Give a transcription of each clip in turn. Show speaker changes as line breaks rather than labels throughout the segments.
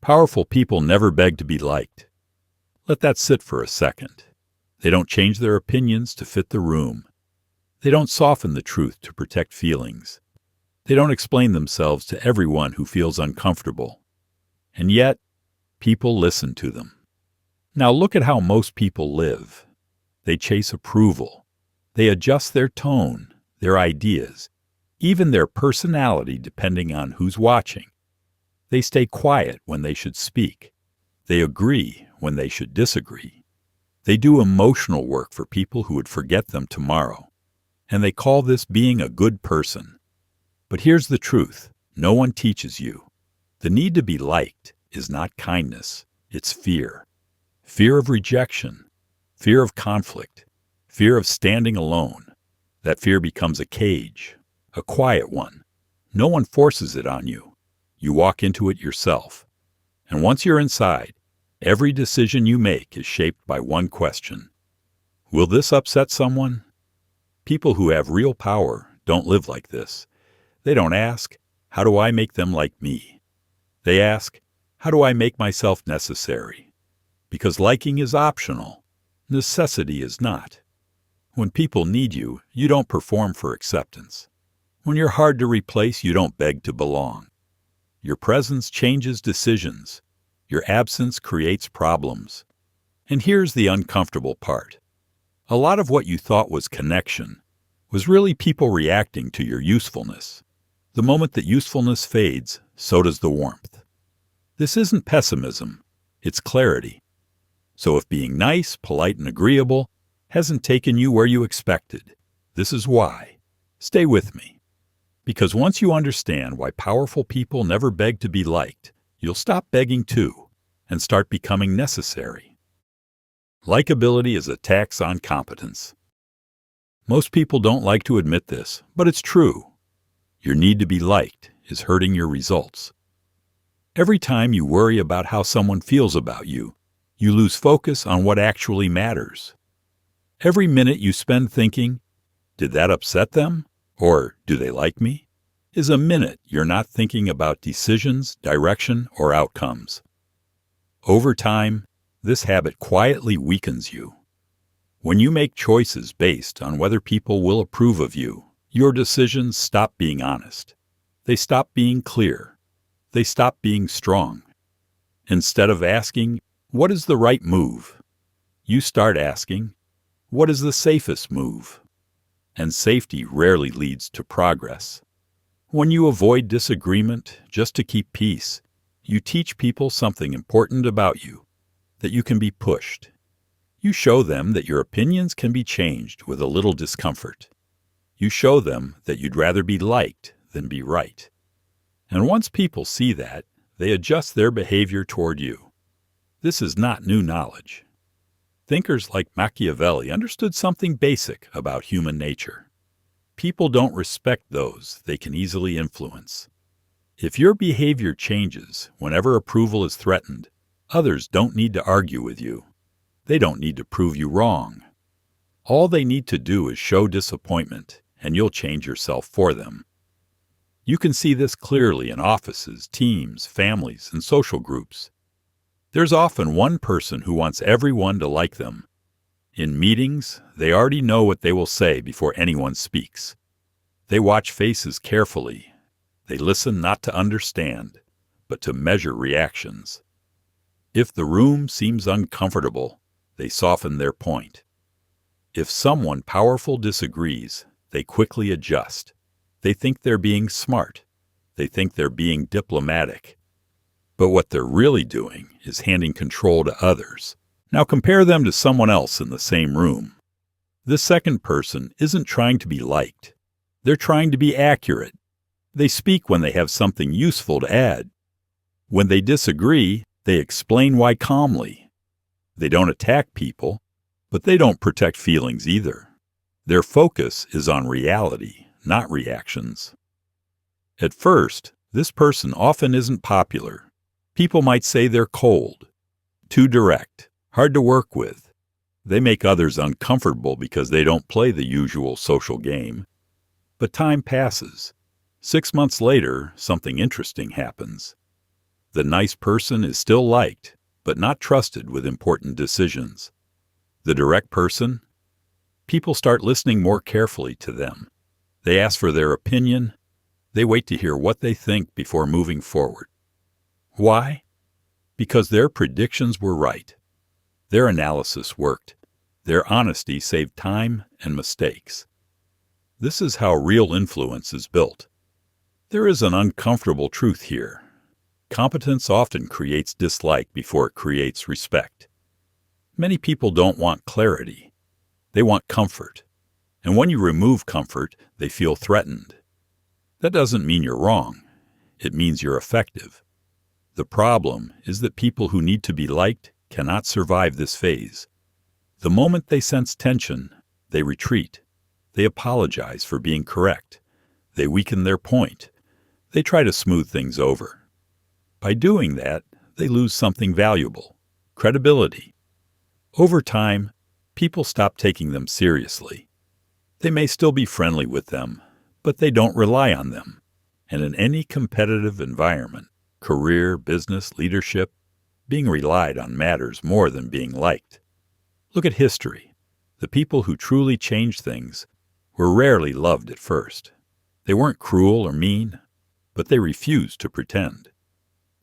Powerful people never beg to be liked. Let that sit for a second. They don't change their opinions to fit the room. They don't soften the truth to protect feelings. They don't explain themselves to everyone who feels uncomfortable. And yet, people listen to them. Now look at how most people live. They chase approval. They adjust their tone, their ideas, even their personality depending on who's watching. They stay quiet when they should speak. They agree when they should disagree. They do emotional work for people who would forget them tomorrow. And they call this being a good person. But here's the truth. No one teaches you. The need to be liked is not kindness. It's fear. Fear of rejection. Fear of conflict. Fear of standing alone. That fear becomes a cage, a quiet one. No one forces it on you. You walk into it yourself. And once you're inside, every decision you make is shaped by one question. Will this upset someone? People who have real power don't live like this. They don't ask, how do I make them like me? They ask, how do I make myself necessary? Because liking is optional. Necessity is not. When people need you, you don't perform for acceptance. When you're hard to replace, you don't beg to belong. Your presence changes decisions. Your absence creates problems. And here's the uncomfortable part. A lot of what you thought was connection was really people reacting to your usefulness. The moment that usefulness fades, so does the warmth. This isn't pessimism, it's clarity. So if being nice, polite, and agreeable hasn't taken you where you expected, this is why. Stay with me. Because once you understand why powerful people never beg to be liked, you'll stop begging too, and start becoming necessary. Likability is a tax on competence. Most people don't like to admit this, but it's true. Your need to be liked is hurting your results. Every time you worry about how someone feels about you, you lose focus on what actually matters. Every minute you spend thinking, did that upset them? Or do they like me? Is a minute you're not thinking about decisions, direction, or outcomes. Over time, this habit quietly weakens you. When you make choices based on whether people will approve of you, your decisions stop being honest. They stop being clear. They stop being strong. Instead of asking, what is the right move? You start asking, what is the safest move? And safety rarely leads to progress. When you avoid disagreement just to keep peace, you teach people something important about you, that you can be pushed. You show them that your opinions can be changed with a little discomfort. You show them that you'd rather be liked than be right. And once people see that, they adjust their behavior toward you. This is not new knowledge. Thinkers like Machiavelli understood something basic about human nature. People don't respect those they can easily influence. If your behavior changes whenever approval is threatened, others don't need to argue with you. They don't need to prove you wrong. All they need to do is show disappointment, and you'll change yourself for them. You can see this clearly in offices, teams, families, and social groups. There's often one person who wants everyone to like them. In meetings, they already know what they will say before anyone speaks. They watch faces carefully. They listen not to understand, but to measure reactions. If the room seems uncomfortable, they soften their point. If someone powerful disagrees, they quickly adjust. They think they're being smart. They think they're being diplomatic. But what they're really doing is handing control to others. Now compare them to someone else in the same room. This second person isn't trying to be liked. They're trying to be accurate. They speak when they have something useful to add. When they disagree, they explain why calmly. They don't attack people, but they don't protect feelings either. Their focus is on reality, not reactions. At first, this person often isn't popular. People might say they're cold, too direct, hard to work with. They make others uncomfortable because they don't play the usual social game. But time passes. 6 months later, something interesting happens. The nice person is still liked, but not trusted with important decisions. The direct person, people start listening more carefully to them. They ask for their opinion. They wait to hear what they think before moving forward. Why? Because their predictions were right. Their analysis worked. Their honesty saved time and mistakes. This is how real influence is built. There is an uncomfortable truth here. Competence often creates dislike before it creates respect. Many people don't want clarity. They want comfort. And when you remove comfort, they feel threatened. That doesn't mean you're wrong. It means you're effective. The problem is that people who need to be liked cannot survive this phase. The moment they sense tension, they retreat. They apologize for being correct. They weaken their point. They try to smooth things over. By doing that, they lose something valuable: credibility. Over time, people stop taking them seriously. They may still be friendly with them, but they don't rely on them. And in any competitive environment, career, business, leadership, being relied on matters more than being liked. Look at history. The people who truly changed things were rarely loved at first. They weren't cruel or mean, but they refused to pretend.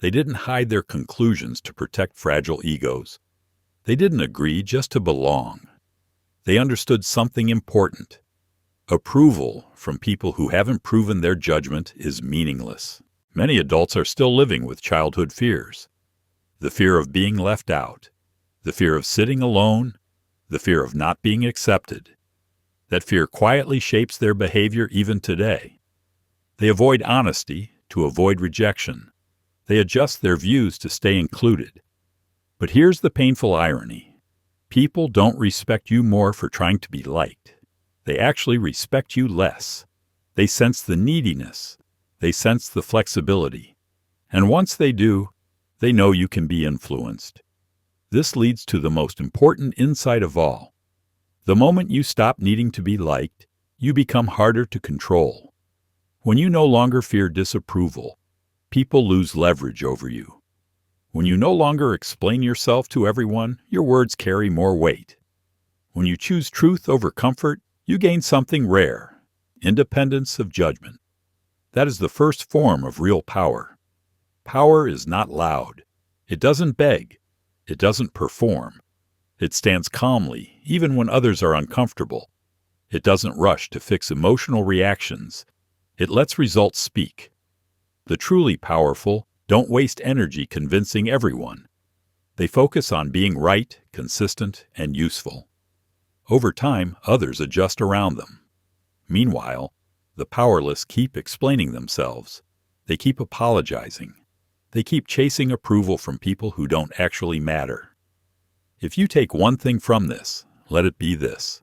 They didn't hide their conclusions to protect fragile egos. They didn't agree just to belong. They understood something important. Approval from people who haven't proven their judgment is meaningless. Many adults are still living with childhood fears. The fear of being left out, the fear of sitting alone, the fear of not being accepted. That fear quietly shapes their behavior even today. They avoid honesty to avoid rejection. They adjust their views to stay included. But here's the painful irony. People don't respect you more for trying to be liked. They actually respect you less. They sense the neediness. They sense the flexibility. And once they do, they know you can be influenced. This leads to the most important insight of all. The moment you stop needing to be liked, you become harder to control. When you no longer fear disapproval, people lose leverage over you. When you no longer explain yourself to everyone, your words carry more weight. When you choose truth over comfort, you gain something rare: independence of judgment. That is the first form of real power. Power is not loud. It doesn't beg. It doesn't perform. It stands calmly, even when others are uncomfortable. It doesn't rush to fix emotional reactions. It lets results speak. The truly powerful don't waste energy convincing everyone. They focus on being right, consistent, and useful. Over time, others adjust around them. Meanwhile, the powerless keep explaining themselves. They keep apologizing. They keep chasing approval from people who don't actually matter. If you take one thing from this, let it be this: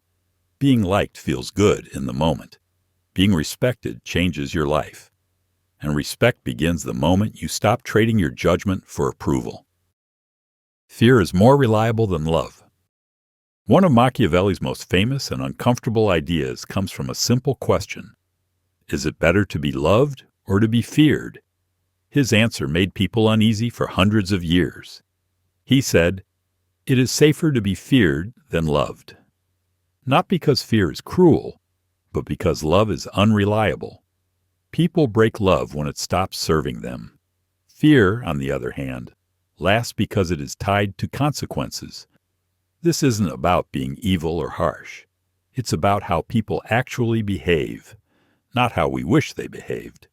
being liked feels good in the moment. Being respected changes your life. And respect begins the moment you stop trading your judgment for approval. Fear is more reliable than love. One of Machiavelli's most famous and uncomfortable ideas comes from a simple question: is it better to be loved or to be feared? His answer made people uneasy for hundreds of years. He said, "It is safer to be feared than loved." Not because fear is cruel, but because love is unreliable. People break love when it stops serving them. Fear, on the other hand, lasts because it is tied to consequences. This isn't about being evil or harsh. It's about how people actually behave, not how we wish they behaved.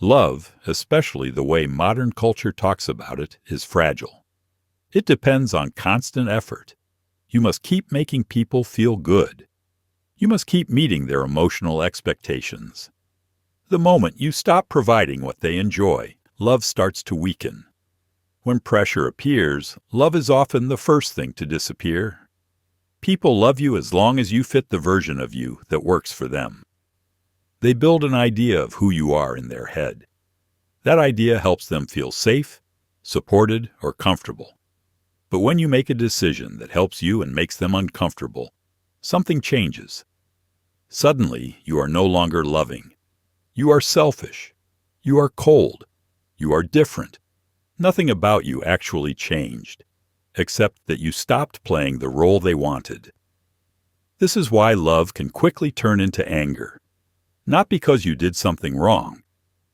Love, especially the way modern culture talks about it, is fragile. It depends on constant effort. You must keep making people feel good. You must keep meeting their emotional expectations. The moment you stop providing what they enjoy, love starts to weaken. When pressure appears, love is often the first thing to disappear. People love you as long as you fit the version of you that works for them. They build an idea of who you are in their head. That idea helps them feel safe, supported, or comfortable. But when you make a decision that helps you and makes them uncomfortable, something changes. Suddenly, you are no longer loving. You are selfish. You are cold. You are different. Nothing about you actually changed, except that you stopped playing the role they wanted. This is why love can quickly turn into anger, not because you did something wrong,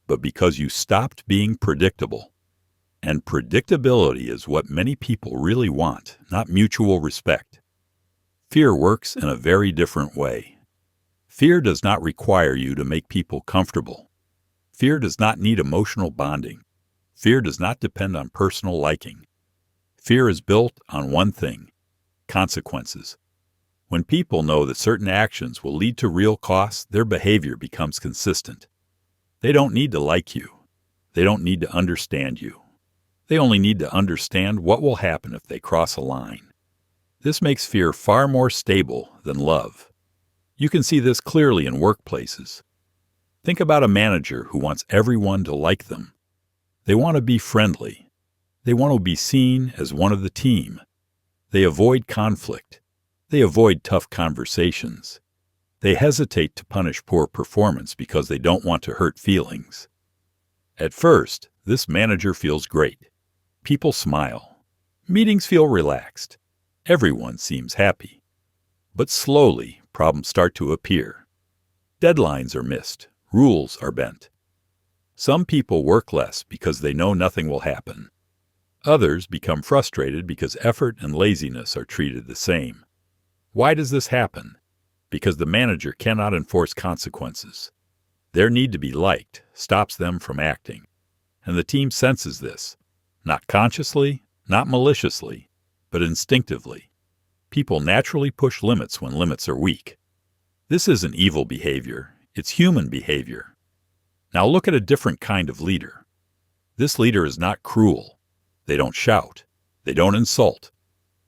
but because you stopped being predictable. And predictability is what many people really want, not mutual respect. Fear works in a very different way. Fear does not require you to make people comfortable. Fear does not need emotional bonding. Fear does not depend on personal liking. Fear is built on one thing: consequences. When people know that certain actions will lead to real costs, their behavior becomes consistent. They don't need to like you. They don't need to understand you. They only need to understand what will happen if they cross a line. This makes fear far more stable than love. You can see this clearly in workplaces. Think about a manager who wants everyone to like them. They want to be friendly. They want to be seen as one of the team. They avoid conflict. They avoid tough conversations. They hesitate to punish poor performance because they don't want to hurt feelings. At first, this manager feels great. People smile. Meetings feel relaxed. Everyone seems happy. But slowly, problems start to appear. Deadlines are missed. Rules are bent. Some people work less because they know nothing will happen. Others become frustrated because effort and laziness are treated the same. Why does this happen? Because the manager cannot enforce consequences. Their need to be liked stops them from acting. And the team senses this, not consciously, not maliciously, but instinctively. People naturally push limits when limits are weak. This isn't evil behavior, it's human behavior. Now look at a different kind of leader. This leader is not cruel. They don't shout. They don't insult.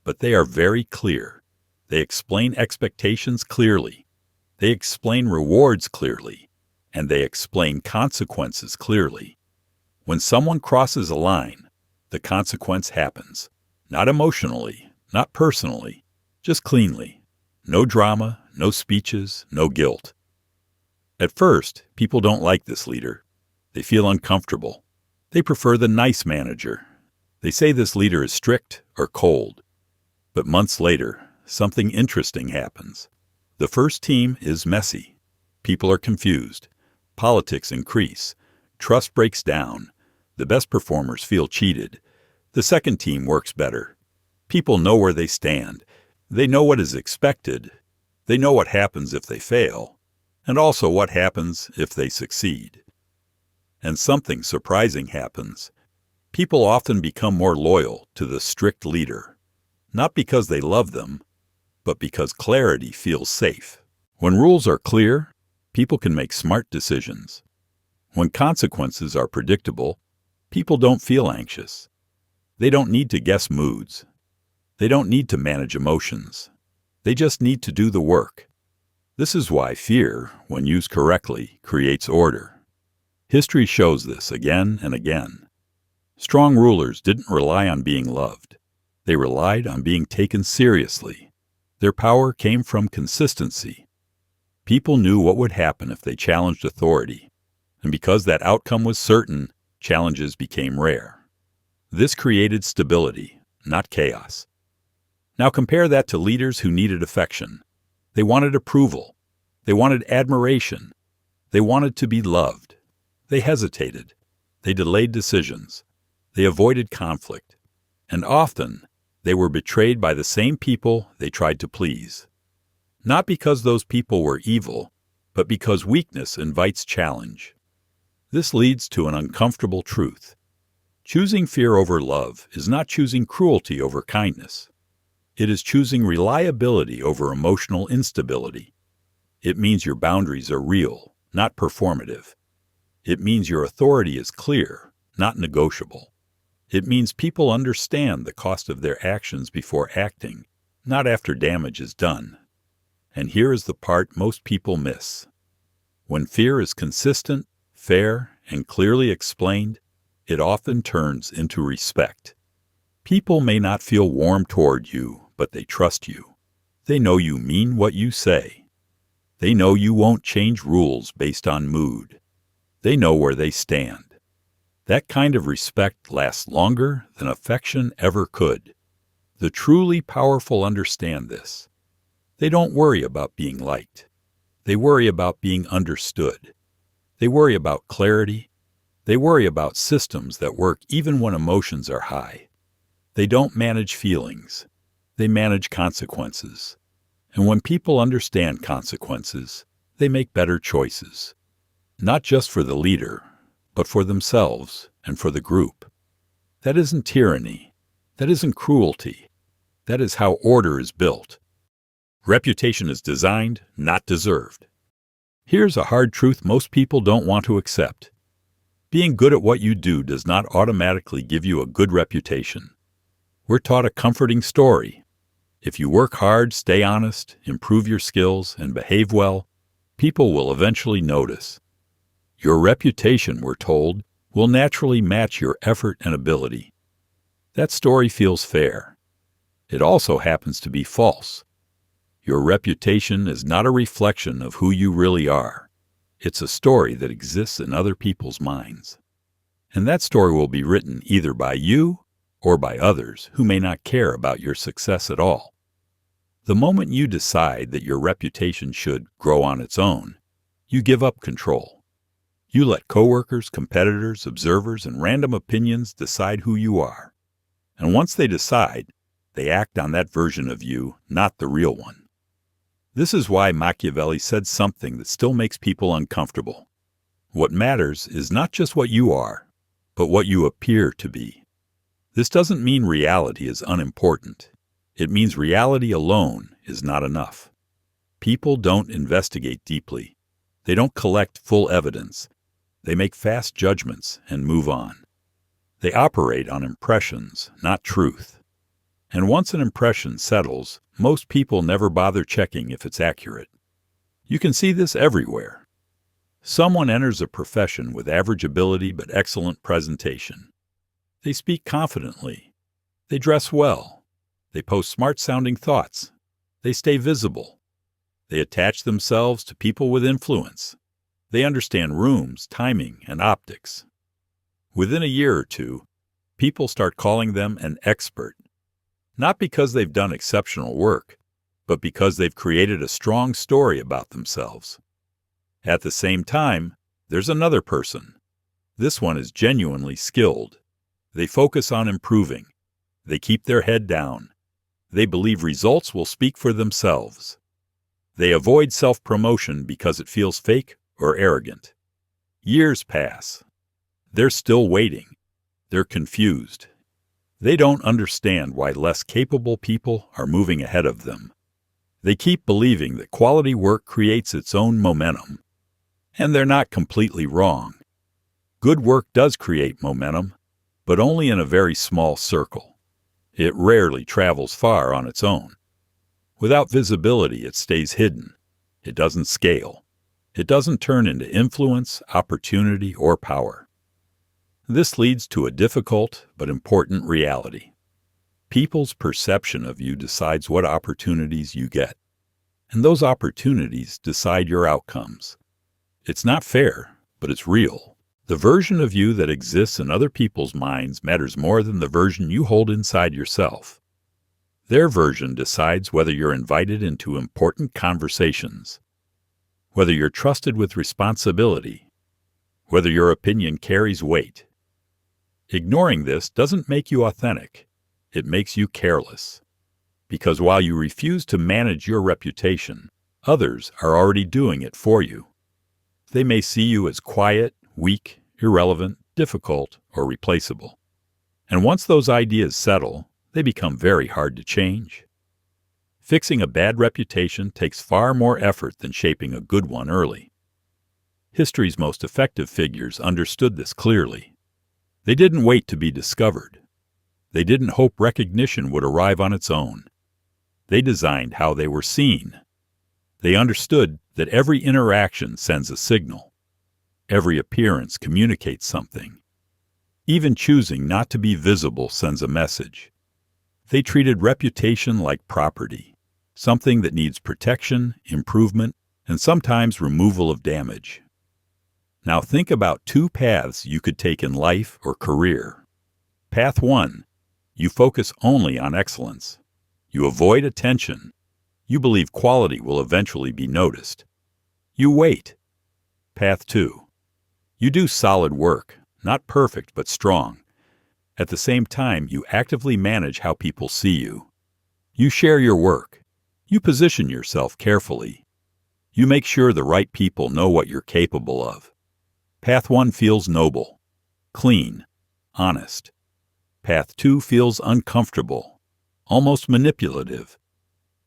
But they are very clear. They explain expectations clearly. They explain rewards clearly. And they explain consequences clearly. When someone crosses a line, the consequence happens. Not emotionally, not personally, just cleanly. No drama, no speeches, no guilt. At first, people don't like this leader. They feel uncomfortable. They prefer the nice manager. They say this leader is strict or cold. But months later, something interesting happens. The first team is messy. People are confused. Politics increase. Trust breaks down. The best performers feel cheated. The second team works better. People know where they stand. They know what is expected. They know what happens if they fail, and also what happens if they succeed. And something surprising happens. People often become more loyal to the strict leader, not because they love them, but because clarity feels safe. When rules are clear, people can make smart decisions. When consequences are predictable, people don't feel anxious. They don't need to guess moods. They don't need to manage emotions. They just need to do the work. This is why fear, when used correctly, creates order. History shows this again and again. Strong rulers didn't rely on being loved. They relied on being taken seriously. Their power came from consistency. People knew what would happen if they challenged authority, and because that outcome was certain, challenges became rare. This created stability, not chaos. Now compare that to leaders who needed affection. They wanted approval. They wanted admiration. They wanted to be loved. They hesitated. They delayed decisions. They avoided conflict. And often, they were betrayed by the same people they tried to please. Not because those people were evil, but because weakness invites challenge. This leads to an uncomfortable truth. Choosing fear over love is not choosing cruelty over kindness. It is choosing reliability over emotional instability. It means your boundaries are real, not performative. It means your authority is clear, not negotiable. It means people understand the cost of their actions before acting, not after damage is done. And here is the part most people miss. When fear is consistent, fair, and clearly explained, it often turns into respect. People may not feel warm toward you, but they trust you. They know you mean what you say. They know you won't change rules based on mood. They know where they stand. That kind of respect lasts longer than affection ever could. The truly powerful understand this. They don't worry about being liked. They worry about being understood. They worry about clarity. They worry about systems that work even when emotions are high. They don't manage feelings. They manage consequences. And when people understand consequences, they make better choices. Not just for the leader, but for themselves and for the group. That isn't tyranny. That isn't cruelty. That is how order is built. Reputation is designed, not deserved. Here's a hard truth most people don't want to accept. Being good at what you do does not automatically give you a good reputation. We're taught a comforting story. If you work hard, stay honest, improve your skills, and behave well, people will eventually notice. Your reputation, we're told, will naturally match your effort and ability. That story feels fair. It also happens to be false. Your reputation is not a reflection of who you really are. It's a story that exists in other people's minds. And that story will be written either by you or by others who may not care about your success at all. The moment you decide that your reputation should grow on its own, you give up control. You let coworkers, competitors, observers, and random opinions decide who you are. And once they decide, they act on that version of you, not the real one. This is why Machiavelli said something that still makes people uncomfortable. What matters is not just what you are, but what you appear to be. This doesn't mean reality is unimportant. It means reality alone is not enough. People don't investigate deeply. They don't collect full evidence. They make fast judgments and move on. They operate on impressions, not truth. And once an impression settles, most people never bother checking if it's accurate. You can see this everywhere. Someone enters a profession with average ability but excellent presentation. They speak confidently. They dress well. They post smart-sounding thoughts. They stay visible. They attach themselves to people with influence. They understand rooms, timing, and optics. Within a year or two, people start calling them an expert. Not because they've done exceptional work, but because they've created a strong story about themselves. At the same time, there's another person. This one is genuinely skilled. They focus on improving. They keep their head down. They believe results will speak for themselves. They avoid self-promotion because it feels fake or arrogant. Years pass. They're still waiting. They're confused. They don't understand why less capable people are moving ahead of them. They keep believing that quality work creates its own momentum. And they're not completely wrong. Good work does create momentum, but only in a very small circle. It rarely travels far on its own. Without visibility, it stays hidden. It doesn't scale. It doesn't turn into influence, opportunity, or power. This leads to a difficult but important reality. People's perception of you decides what opportunities you get, and those opportunities decide your outcomes. It's not fair, but it's real. The version of you that exists in other people's minds matters more than the version you hold inside yourself. Their version decides whether you're invited into important conversations, whether you're trusted with responsibility, whether your opinion carries weight. Ignoring this doesn't make you authentic. It makes you careless. Because while you refuse to manage your reputation, others are already doing it for you. They may see you as quiet, weak, irrelevant, difficult, or replaceable. And once those ideas settle, they become very hard to change. Fixing a bad reputation takes far more effort than shaping a good one early. History's most effective figures understood this clearly. They didn't wait to be discovered. They didn't hope recognition would arrive on its own. They designed how they were seen. They understood that every interaction sends a signal. Every appearance communicates something. Even choosing not to be visible sends a message. They treated reputation like property, something that needs protection, improvement, and sometimes removal of damage. Now think about two paths you could take in life or career. Path 1. You focus only on excellence. You avoid attention. You believe quality will eventually be noticed. You wait. Path 2. You do solid work, not perfect but strong. At the same time, you actively manage how people see you. You share your work. You position yourself carefully. You make sure the right people know what you're capable of. Path 1 feels noble, clean, honest. Path 2 feels uncomfortable, almost manipulative.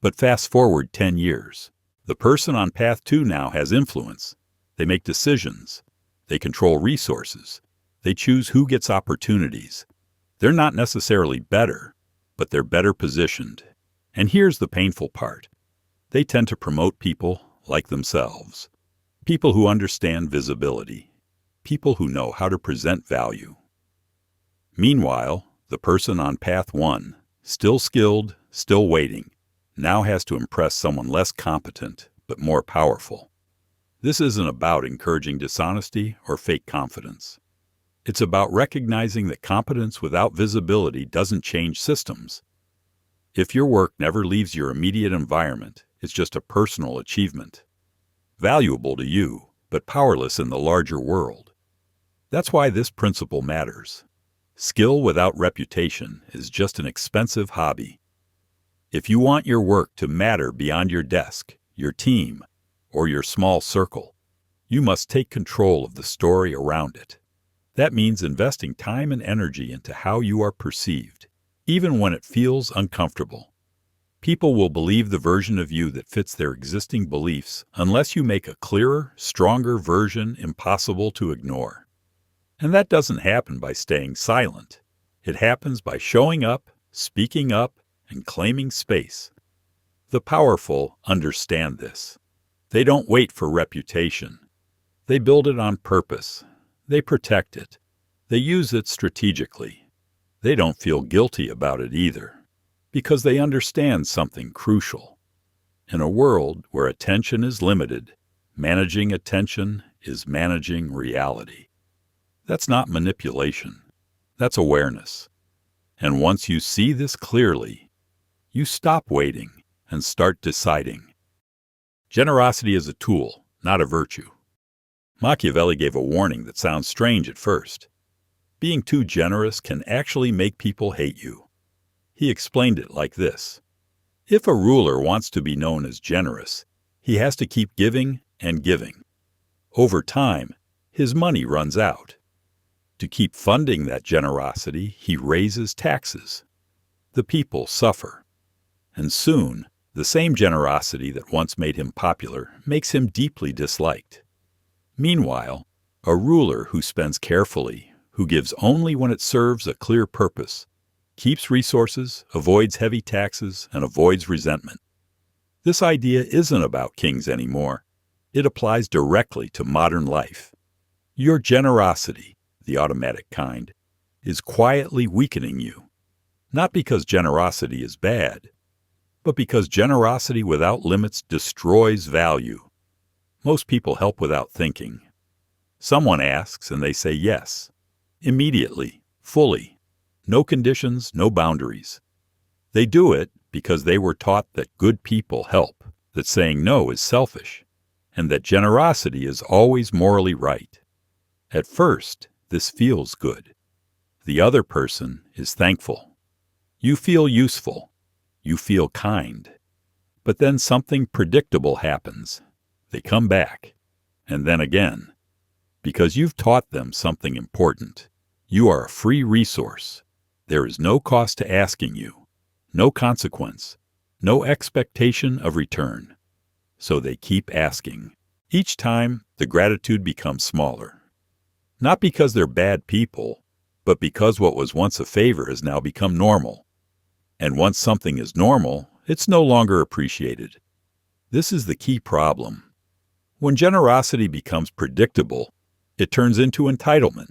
But fast forward 10 years. The person on Path 2 now has influence. They make decisions. They control resources. They choose who gets opportunities. They're not necessarily better, but they're better positioned. And here's the painful part. They tend to promote people like themselves. People who understand visibility. People who know how to present value. Meanwhile, the person on Path 1, still skilled, still waiting, now has to impress someone less competent, but more powerful. This isn't about encouraging dishonesty or fake confidence. It's about recognizing that competence without visibility doesn't change systems. If your work never leaves your immediate environment, it's just a personal achievement. Valuable to you, but powerless in the larger world. That's why this principle matters. Skill without reputation is just an expensive hobby. If you want your work to matter beyond your desk, your team, or your small circle, you must take control of the story around it. That means investing time and energy into how you are perceived, even when it feels uncomfortable. People will believe the version of you that fits their existing beliefs unless you make a clearer, stronger version impossible to ignore. And that doesn't happen by staying silent. It happens by showing up, speaking up, and claiming space. The powerful understand this. They don't wait for reputation. They build it on purpose. They protect it. They use it strategically. They don't feel guilty about it either, because they understand something crucial. In a world where attention is limited, managing attention is managing reality. That's not manipulation. That's awareness. And once you see this clearly, you stop waiting and start deciding. Generosity is a tool, not a virtue. Machiavelli gave a warning that sounds strange at first. Being too generous can actually make people hate you. He explained it like this. If a ruler wants to be known as generous, he has to keep giving and giving. Over time, his money runs out. To keep funding that generosity, he raises taxes. The people suffer. And soon, the same generosity that once made him popular makes him deeply disliked. Meanwhile, a ruler who spends carefully, who gives only when it serves a clear purpose, keeps resources, avoids heavy taxes, and avoids resentment. This idea isn't about kings anymore. It applies directly to modern life. Your generosity, the automatic kind, is quietly weakening you. Not because generosity is bad, but because generosity without limits destroys value. Most people help without thinking. Someone asks and they say yes. Immediately, fully. No conditions, no boundaries. They do it because they were taught that good people help, that saying no is selfish, and that generosity is always morally right. At first, this feels good. The other person is thankful. You feel useful. You feel kind. But then something predictable happens. They come back, and then again. Because you've taught them something important. You are a free resource. There is no cost to asking you, no consequence, no expectation of return. So they keep asking. Each time, the gratitude becomes smaller. Not because they're bad people, but because what was once a favor has now become normal. And once something is normal, it's no longer appreciated. This is the key problem. When generosity becomes predictable, it turns into entitlement.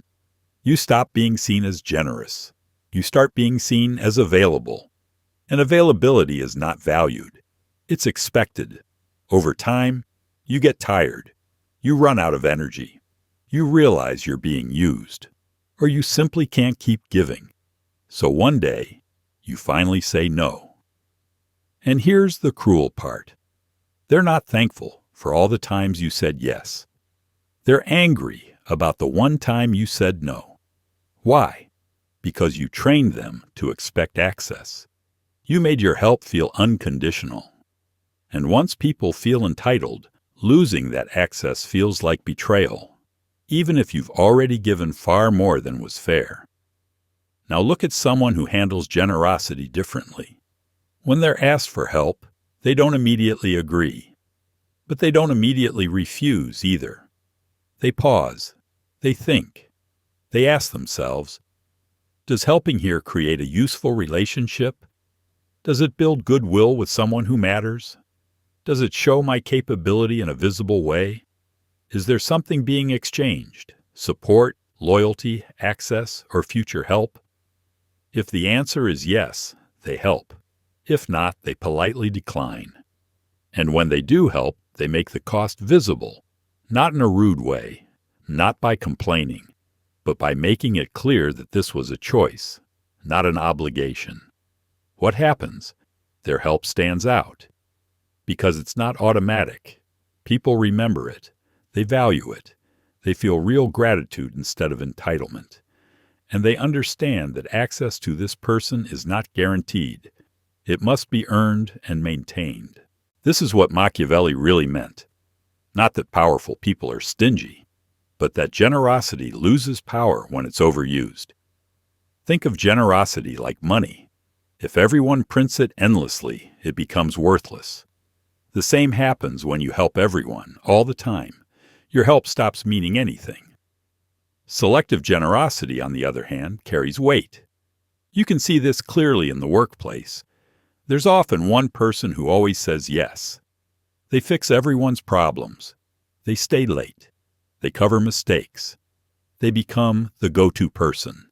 You stop being seen as generous. You start being seen as available. And availability is not valued. It's expected. Over time, you get tired. You run out of energy. You realize you're being used, or you simply can't keep giving. So one day, you finally say no. And here's the cruel part. They're not thankful for all the times you said yes. They're angry about the one time you said no. Why? Because you trained them to expect access. You made your help feel unconditional. And once people feel entitled, losing that access feels like betrayal, even if you've already given far more than was fair. Now look at someone who handles generosity differently. When they're asked for help, they don't immediately agree. But they don't immediately refuse either. They pause. They think. They ask themselves, does helping here create a useful relationship? Does it build goodwill with someone who matters? Does it show my capability in a visible way? Is there something being exchanged? Support, loyalty, access, or future help? If the answer is yes, they help. If not, they politely decline. And when they do help, they make the cost visible, not in a rude way, not by complaining, but by making it clear that this was a choice, not an obligation. What happens? Their help stands out. Because it's not automatic. People remember it. They value it. They feel real gratitude instead of entitlement. And they understand that access to this person is not guaranteed. It must be earned and maintained. This is what Machiavelli really meant. Not that powerful people are stingy, but that generosity loses power when it's overused. Think of generosity like money. If everyone prints it endlessly, it becomes worthless. The same happens when you help everyone, all the time. Your help stops meaning anything. Selective generosity, on the other hand, carries weight. You can see this clearly in the workplace. There's often one person who always says yes. They fix everyone's problems. They stay late. They cover mistakes. They become the go-to person.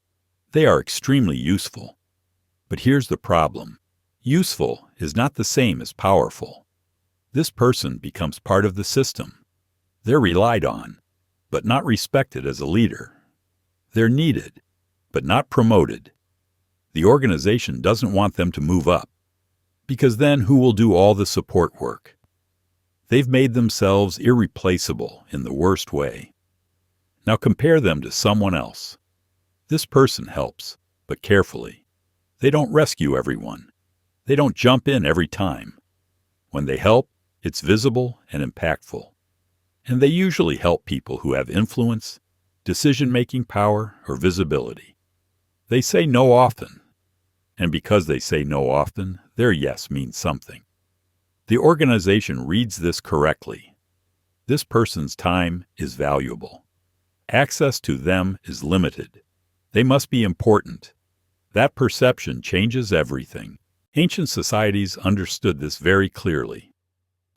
They are extremely useful. But here's the problem. Useful is not the same as powerful. This person becomes part of the system. They're relied on, but not respected as a leader. They're needed, but not promoted. The organization doesn't want them to move up, because then who will do all the support work? They've made themselves irreplaceable in the worst way. Now compare them to someone else. This person helps, but carefully. They don't rescue everyone. They don't jump in every time. When they help, it's visible and impactful. And they usually help people who have influence, decision-making power, or visibility. They say no often. And because they say no often, their yes means something. The organization reads this correctly. This person's time is valuable. Access to them is limited. They must be important. That perception changes everything. Ancient societies understood this very clearly.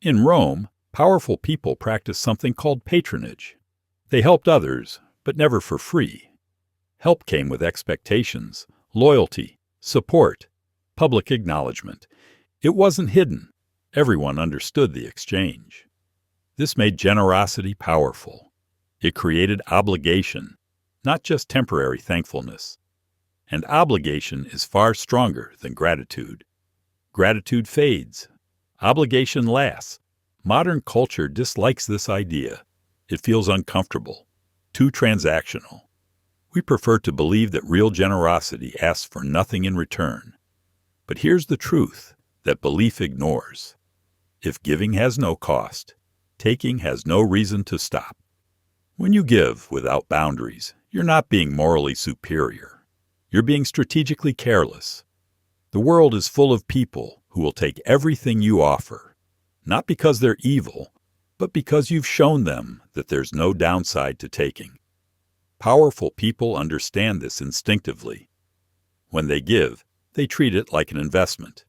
In Rome, powerful people practiced something called patronage. They helped others, but never for free. Help came with expectations, loyalty, support, public acknowledgement. It wasn't hidden. Everyone understood the exchange. This made generosity powerful. It created obligation, not just temporary thankfulness. And obligation is far stronger than gratitude. Gratitude fades. Obligation lasts. Modern culture dislikes this idea. It feels uncomfortable, too transactional. We prefer to believe that real generosity asks for nothing in return. But here's the truth that belief ignores. If giving has no cost, taking has no reason to stop. When you give without boundaries, you're not being morally superior. You're being strategically careless. The world is full of people who will take everything you offer, not because they're evil, but because you've shown them that there's no downside to taking. Powerful people understand this instinctively. When they give, they treat it like an investment.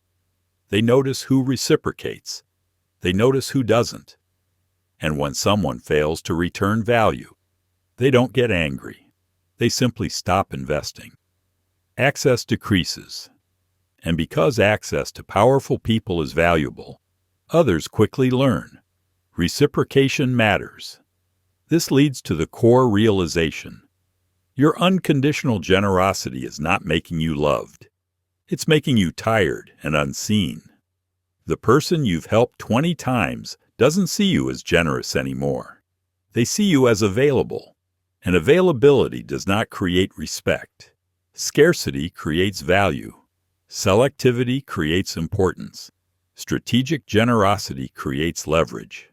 They notice who reciprocates. They notice who doesn't. And when someone fails to return value, they don't get angry. They simply stop investing. Access decreases. And because access to powerful people is valuable, others quickly learn. Reciprocation matters. This leads to the core realization. Your unconditional generosity is not making you loved. It's making you tired and unseen. The person you've helped 20 times doesn't see you as generous anymore. They see you as available, and availability does not create respect. Scarcity creates value. Selectivity creates importance. Strategic generosity creates leverage.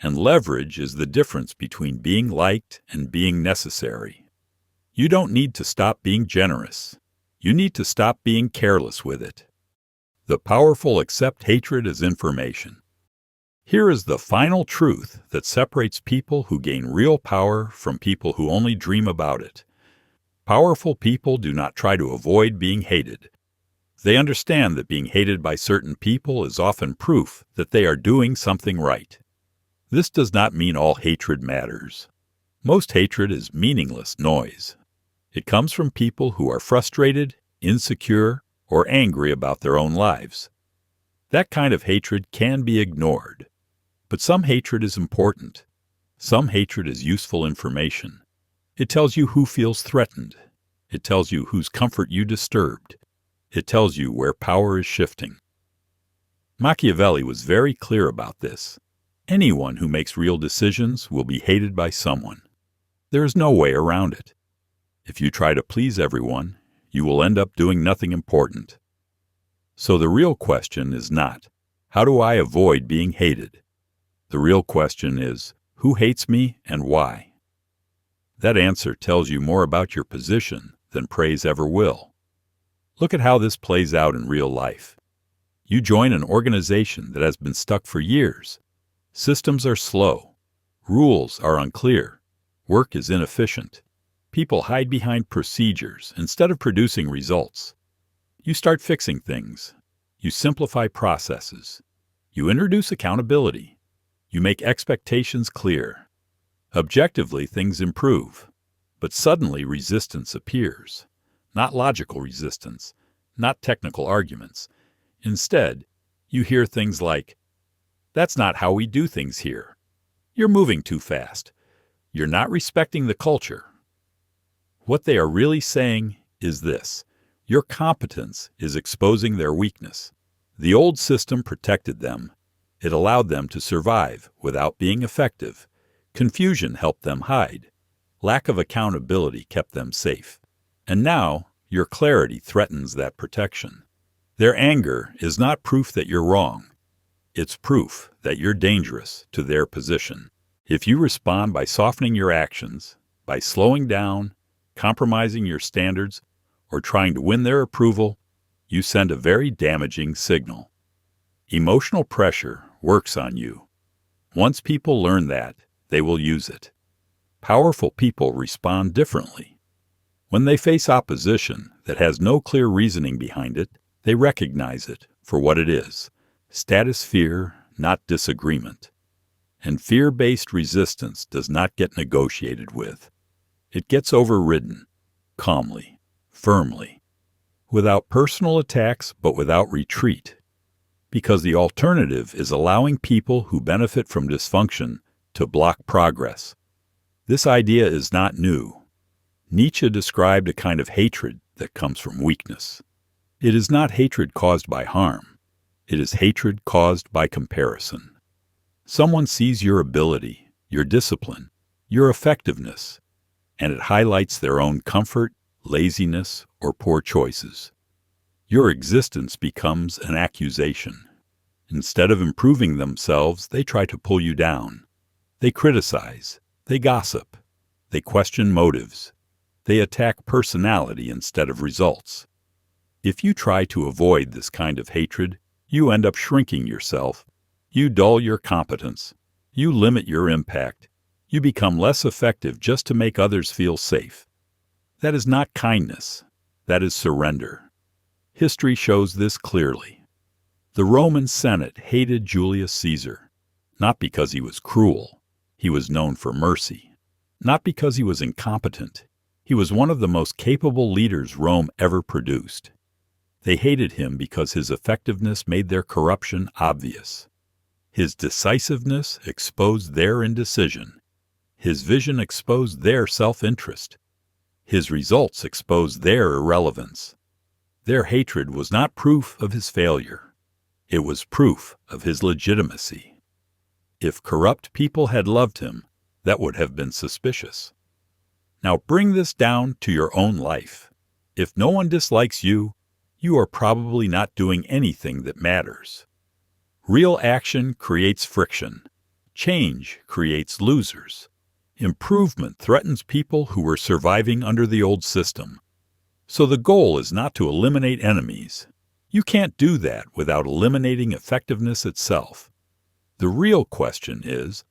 And leverage is the difference between being liked and being necessary. You don't need to stop being generous. You need to stop being careless with it. The powerful accept hatred as information. Here is the final truth that separates people who gain real power from people who only dream about it. Powerful people do not try to avoid being hated. They understand that being hated by certain people is often proof that they are doing something right. This does not mean all hatred matters. Most hatred is meaningless noise. It comes from people who are frustrated, insecure, or angry about their own lives. That kind of hatred can be ignored. But some hatred is important. Some hatred is useful information. It tells you who feels threatened. It tells you whose comfort you disturbed. It tells you where power is shifting. Machiavelli was very clear about this. Anyone who makes real decisions will be hated by someone. There is no way around it. If you try to please everyone, you will end up doing nothing important. So the real question is not, how do I avoid being hated? The real question is, who hates me and why? That answer tells you more about your position than praise ever will. Look at how this plays out in real life. You join an organization that has been stuck for years. Systems are slow. Rules are unclear. Work is inefficient. People hide behind procedures instead of producing results. You start fixing things. You simplify processes. You introduce accountability. You make expectations clear. Objectively, things improve. But suddenly resistance appears. Not logical resistance, not technical arguments. Instead, you hear things like, "That's not how we do things here. You're moving too fast. You're not respecting the culture." What they are really saying is this: your competence is exposing their weakness. The old system protected them. It allowed them to survive without being effective. Confusion helped them hide. Lack of accountability kept them safe. And now, your clarity threatens that protection. Their anger is not proof that you're wrong. It's proof that you're dangerous to their position. If you respond by softening your actions, by slowing down, compromising your standards, or trying to win their approval, you send a very damaging signal. Emotional pressure works on you. Once people learn that, they will use it. Powerful people respond differently. When they face opposition that has no clear reasoning behind it, they recognize it for what it is: status fear, not disagreement. And fear-based resistance does not get negotiated with. It gets overridden, calmly, firmly, without personal attacks but without retreat. Because the alternative is allowing people who benefit from dysfunction to block progress. This idea is not new. Nietzsche described a kind of hatred that comes from weakness. It is not hatred caused by harm. It is hatred caused by comparison. Someone sees your ability, your discipline, your effectiveness, and it highlights their own comfort, laziness, or poor choices. Your existence becomes an accusation. Instead of improving themselves, they try to pull you down. They criticize. They gossip. They question motives. They attack personality instead of results. If you try to avoid this kind of hatred, you end up shrinking yourself. You dull your competence. You limit your impact. You become less effective just to make others feel safe. That is not kindness. That is surrender. History shows this clearly. The Roman Senate hated Julius Caesar, not because he was cruel. He was known for mercy. Not because he was incompetent. He was one of the most capable leaders Rome ever produced. They hated him because his effectiveness made their corruption obvious. His decisiveness exposed their indecision. His vision exposed their self-interest. His results exposed their irrelevance. Their hatred was not proof of his failure. It was proof of his legitimacy. If corrupt people had loved him, that would have been suspicious. Now bring this down to your own life. If no one dislikes you, you are probably not doing anything that matters. Real action creates friction. Change creates losers. Improvement threatens people who were surviving under the old system. So the goal is not to eliminate enemies. You can't do that without eliminating effectiveness itself. The real question is,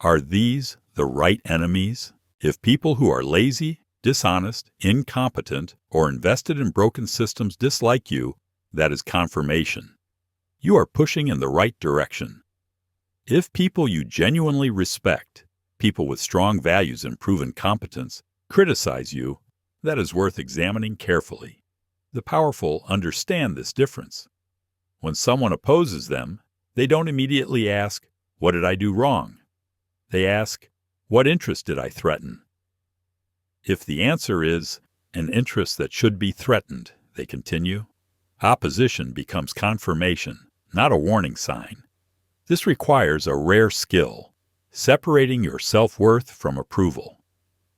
are these the right enemies? If people who are lazy, dishonest, incompetent, or invested in broken systems dislike you, that is confirmation. You are pushing in the right direction. If people you genuinely respect, people with strong values and proven competence, criticize you, that is worth examining carefully. The powerful understand this difference. When someone opposes them, they don't immediately ask, "What did I do wrong?" They ask, "What interest did I threaten?" If the answer is, "An interest that should be threatened," they continue, opposition becomes confirmation, not a warning sign. This requires a rare skill, separating your self-worth from approval.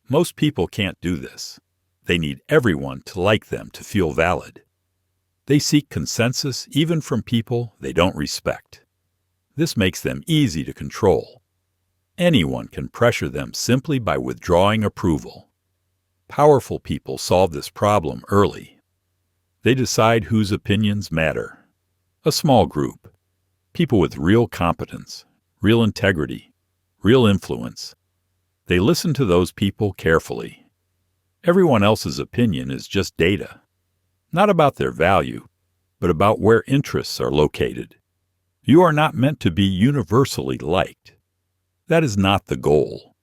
Most people can't do this. They need everyone to like them to feel valid. They seek consensus even from people they don't respect. This makes them easy to control. Anyone can pressure them simply by withdrawing approval. Powerful people solve this problem early. They decide whose opinions matter. A small group. People with real competence, real integrity, real influence. They listen to those people carefully. Everyone else's opinion is just data, not about their value, but about where interests are located. You are not meant to be universally liked. That is not the goal.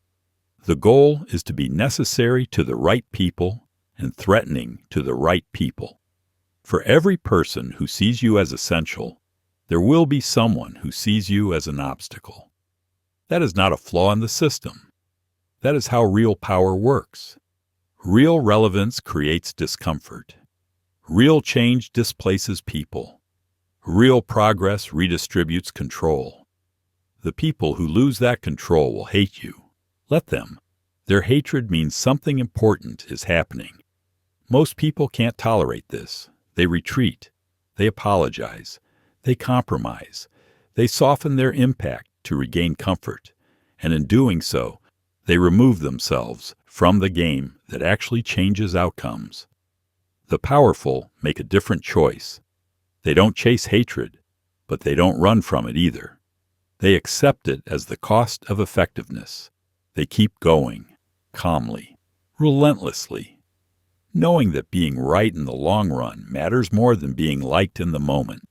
The goal is to be necessary to the right people and threatening to the right people. For every person who sees you as essential, there will be someone who sees you as an obstacle. That is not a flaw in the system. That is how real power works. Real relevance creates discomfort. Real change displaces people. Real progress redistributes control. The people who lose that control will hate you. Let them. Their hatred means something important is happening. Most people can't tolerate this. They retreat. They apologize. They compromise. They soften their impact to regain comfort. And in doing so, they remove themselves from the game that actually changes outcomes. The powerful make a different choice. They don't chase hatred, but they don't run from it either. They accept it as the cost of effectiveness. They keep going, calmly, relentlessly, knowing that being right in the long run matters more than being liked in the moment.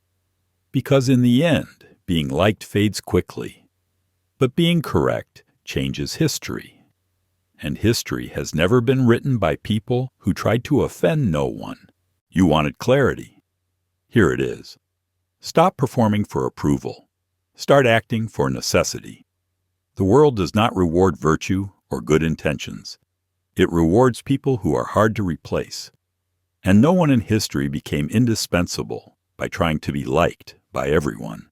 Because in the end, being liked fades quickly. But being correct changes history. And history has never been written by people who tried to offend no one. You wanted clarity. Here it is. Stop performing for approval. Start acting for necessity. The world does not reward virtue or good intentions. It rewards people who are hard to replace. And no one in history became indispensable by trying to be liked by everyone.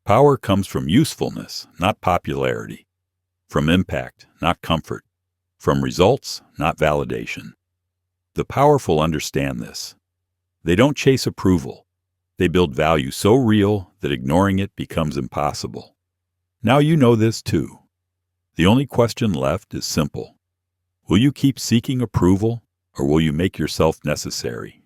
Power comes from usefulness, not popularity. From impact, not comfort. From results, not validation. The powerful understand this. They don't chase approval. They build value so real that ignoring it becomes impossible. Now you know this too. The only question left is simple. Will you keep seeking approval, or will you make yourself necessary?